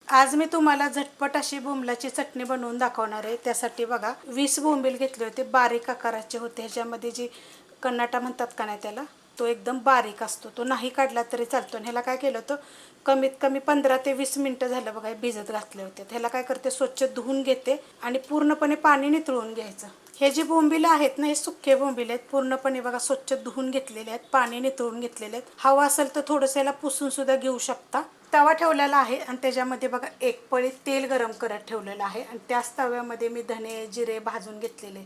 आज मी तुम्हाला झटपट अशी बोंबलाची चटणी बनवून दाखवणार आहे। त्यासाठी बघा 20 बोंबील घेतले होते, बारीक आकाराचे होते। ह्याच्यामध्ये जी कन्नाटा म्हणतात का नाही त्याला, तो एकदम बारीक असतो, तो नाही काढला तरी चालतो। आणि ह्याला काय केलं होतं, कमीत कमी 15 ते 20 मिनटं झालं बघा भिजत घातले होते। ह्याला काय करते, स्वच्छ धुवून घेते आणि पूर्णपणे पाणी नितळून घ्यायचं। हे जे बोंबील आहेत ना, हे सुके बोंबील आहेत, पूर्णपणे बघा स्वच्छ धुवून घेतलेले आहेत, पाणी नितळून घेतलेले आहेत। हवा असेल तर थोडंसं याला पुसून सुद्धा घेऊ शकता। तवा ठेवलेला आहे आणि त्याच्यामध्ये बघा एक पळी तेल गरम करत ठेवलेलं आहे आणि त्याच तव्यामध्ये मी धने जिरे भाजून घेतलेले।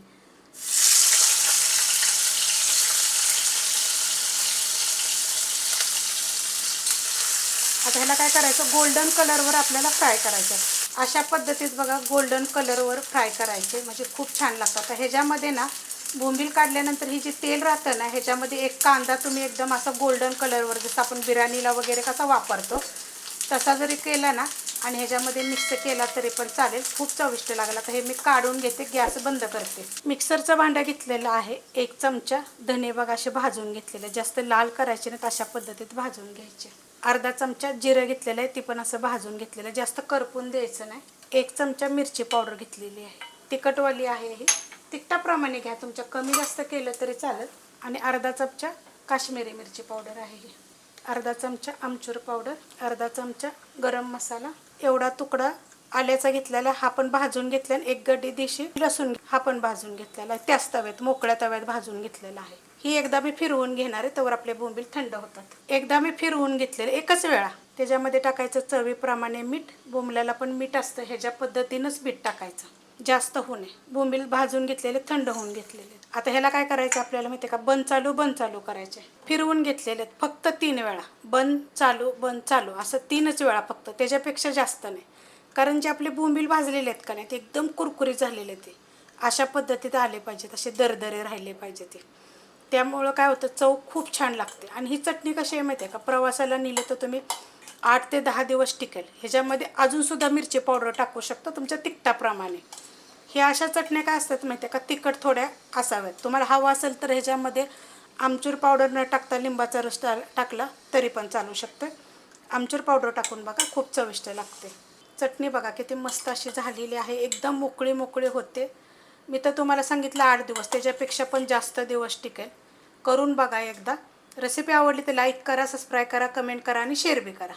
आता ह्याला काय करायचं, गोल्डन कलरवर आपल्याला फ्राय करायचं। अशा पद्धतीत बघा गोल्डन कलरवर फ्राय करायचे, म्हणजे खूप छान लागतं। आता ह्याच्यामध्ये ना बोंबील काढल्यानंतर ही जी तेल राहतं ना, ह्याच्यामध्ये एक कांदा तुम्ही एकदम असा गोल्डन कलरवर, जसं आपण बिर्याणीला वगैरे कसा वापरतो तसा जरी केला ना आणि ह्याच्यामध्ये मिक्स केला तरी पण चालेल, खूप चविष्ट लागेल। आता हे मी काढून घेते, गॅस बंद करते। मिक्सरचं भांडं घेतलेलं आहे, 1 चमचा धने बघा असे भाजून घेतलेले, जास्त लाल करायचे नाहीत, अशा पद्धतीत भाजून घ्यायचे। अर्धा चमचा जिरं घेतलेलं आहे, ती पण असं भाजून घेतलेलं, जास्त करपून द्यायचं नाही। 1 चमचा मिरची पावडर घेतलेली आहे, तिखटवाली आहे ही, तिखटाप्रमाणे घ्या, तुमच्या कमी जास्त केलं तरी चालेल। आणि अर्धा चमचा काश्मीरी मिरची पावडर आहे ही, अर्धा चमचा आमचूर पावडर, अर्धा चमचा गरम मसाला, एवढा तुकडा आल्याचा घेतलेला हा पण भाजून घेतला। आणि 1 गड्डी देशी लसूण हा पण भाजून घेतलेला आहे, त्याच तव्यात मोकळ्या तव्यात भाजून घेतलेला आहे। ही एकदा मी फिरवून घेणार आहे, तोवर आपले बोंबील थंड होतात। एकदा मी फिरवून घेतलेले एकच वेळा, त्याच्यामध्ये टाकायचं चवीप्रमाणे मीठ, बोंबल्याला पण मीठ असतं, ह्याच्या पद्धतीनंच मीठ टाकायचं, जास्त होऊ नये। बोंबील भाजून घेतलेले, थंड होऊन घेतलेले। आता ह्याला काय करायचं आपल्याला माहिती आहे का, बंद चालू करायचे। फिरवून घेतलेले फक्त 3 वेळा, बंद चालू असं 3च वेळा फक्त, त्याच्यापेक्षा जास्त नाही। कारण जे आपले बोंबील भाजलेले आहेत का नाही, ते एकदम कुरकुरीत झालेले, ते अशा पद्धतीत आले पाहिजेत, असे दरदरे राहिले पाहिजे ते, त्यामुळं काय होतं, चव खूप छान लागते। आणि ही चटणी कशी आहे माहिती आहे का, प्रवासाला नेलं तर तुम्ही 8 ते 10 दिवस टिकेल। ह्याच्यामध्ये अजूनसुद्धा मिरची पावडर टाकू शकता तुमच्या तिखटाप्रमाणे। हे अशा चटण्या काय असतात माहिती आहे का, तिखट थोड्या असाव्यात। तुम्हाला हवा असेल तर ह्याच्यामध्ये आमचूर पावडर न टाकता लिंबाचा रस टाकला तरी पण चालू शकतं। आमचूर पावडर टाकून बघा, खूप चविष्ट लागते चटणी। बघा किती मस्त अशी झालेली आहे, एकदम मोकळी होते। मी तर तुम्हाला सांगितलं 8 दिवस, त्याच्यापेक्षा पण जास्त दिवस टिकेल। करून बघा एकदा। रेसिपी आवडली तर लाईक करा, सबस्क्राईब करा, कमेंट करा आणि शेअर बी करा।